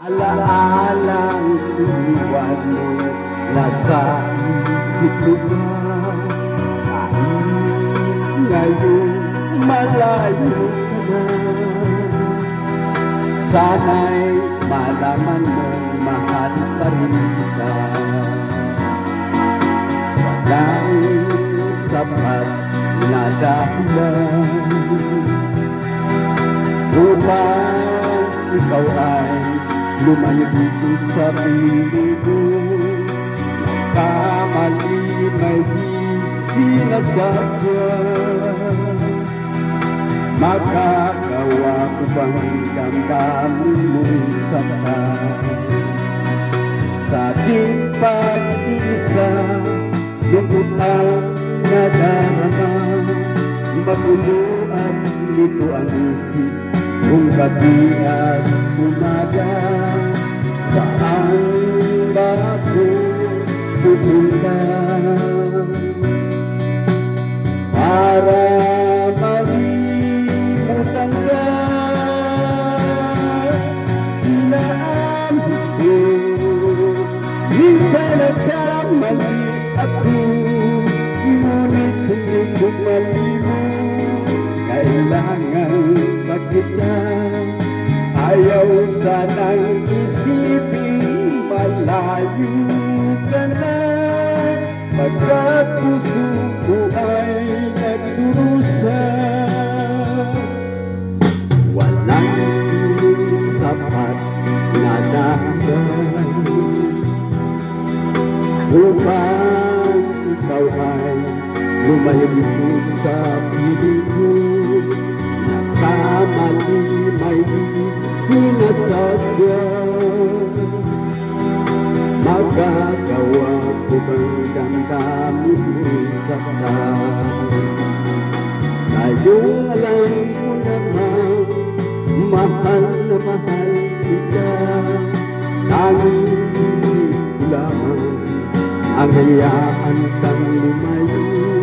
Alaalang iwan mo nasa isip ko ba? Kahit ngayon malayo ka na, sana'y malaman mong mahal pa rin kita. Walang sapat na dahilan upang ikaw ay lumayo dito sa piling ko. Kamali may di sinasadya, makakawa ko bang damdamin mo'y saktan? Sa ating pag-iisa, lungkot ang nadarama, magulo at lito ang isip kung gabi at umaga. Saan ba ako pupunta para malimutan ka? Inaamin ko minsan nagkamali ako, ngunit hindi ko malimot. Kailangan ba kita? Ayaw sanang isipin malayo ka na, pagkat puso ko ay nagdurusa. Walang sapat na dahilan upang ikaw ay lumayo dito sa piling ko. Nakamali may sinasadya, magagawa ko bang damdamin mo'y saktan? Ngayong alam ko naman, mahal na mahal kita. Tanging sisi ko lamang ang hayaan kang lumayo.